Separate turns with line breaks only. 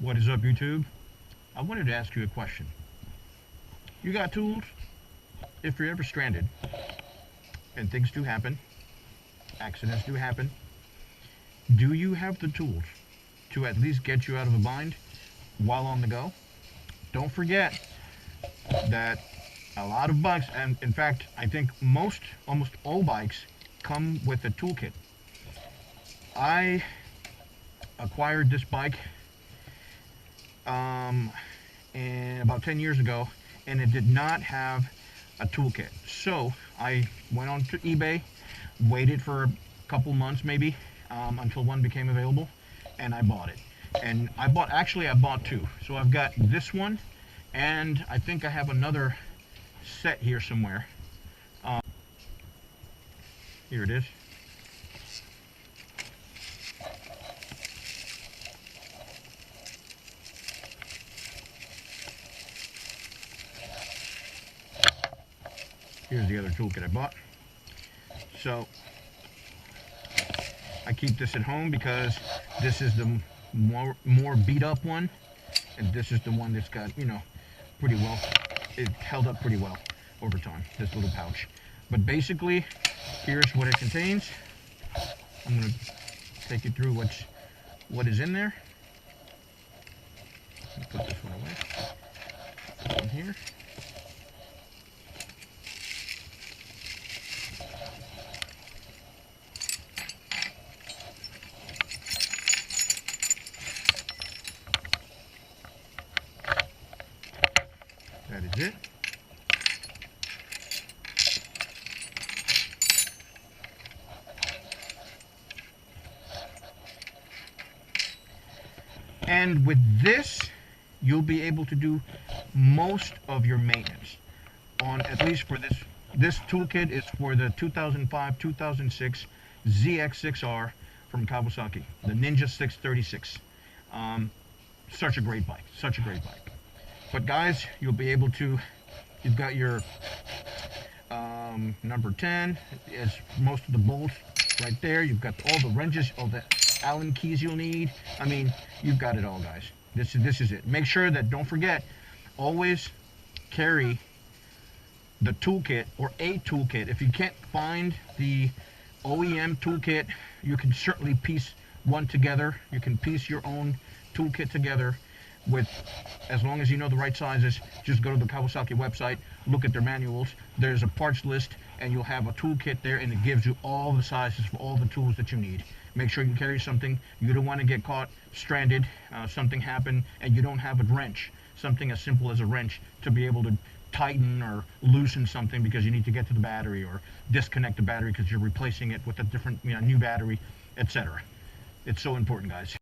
What is up, YouTube? I wanted to ask you a question. You got tools? If you're ever stranded, and things do happen, accidents do happen, do you have the tools to at least get you out of a bind while on the go? Don't forget that a lot of bikes, and in fact, I think almost all bikes come with a toolkit. I acquired this bike about 10 years ago, and it did not have a toolkit. So I went on to eBay, waited for a couple months maybe until one became available, and I bought it. And I bought two. So I've got this one, and I think I have another set here somewhere. Here it is. Here's the other toolkit I bought. So I keep this at home because this is the more beat up one, and this is the one that's got, you know, pretty well, it held up pretty well over time, this little pouch. But basically, here's what it contains. I'm going to take you through what is in there. Put this one away. Put this one here. That is it. And with this, you'll be able to do most of your maintenance on, at least for this. This toolkit is for the 2005-2006 ZX-6R from Kawasaki, the Ninja 636. Such a great bike, such a great bike. But guys, you'll be able to, you've got your number 10, is most of the bolts right there. You've got all the wrenches, all the Allen keys you'll need. I mean, you've got it all, guys. This is it. Make sure that, don't forget, always carry the toolkit or a toolkit. If you can't find the OEM toolkit, you can certainly piece one together. You can piece your own toolkit together with, as long as you know the right sizes. Just go to the Kawasaki website, look at their manuals. There's a parts list, and you'll have a toolkit there, and it gives you all the sizes for all the tools that you need. Make sure you carry something. You don't want to get caught stranded, something happened, and you don't have a wrench, something as simple as a wrench, to be able to tighten or loosen something because you need to get to the battery, or disconnect the battery because you're replacing it with a different, new battery, etc. It's so important, guys.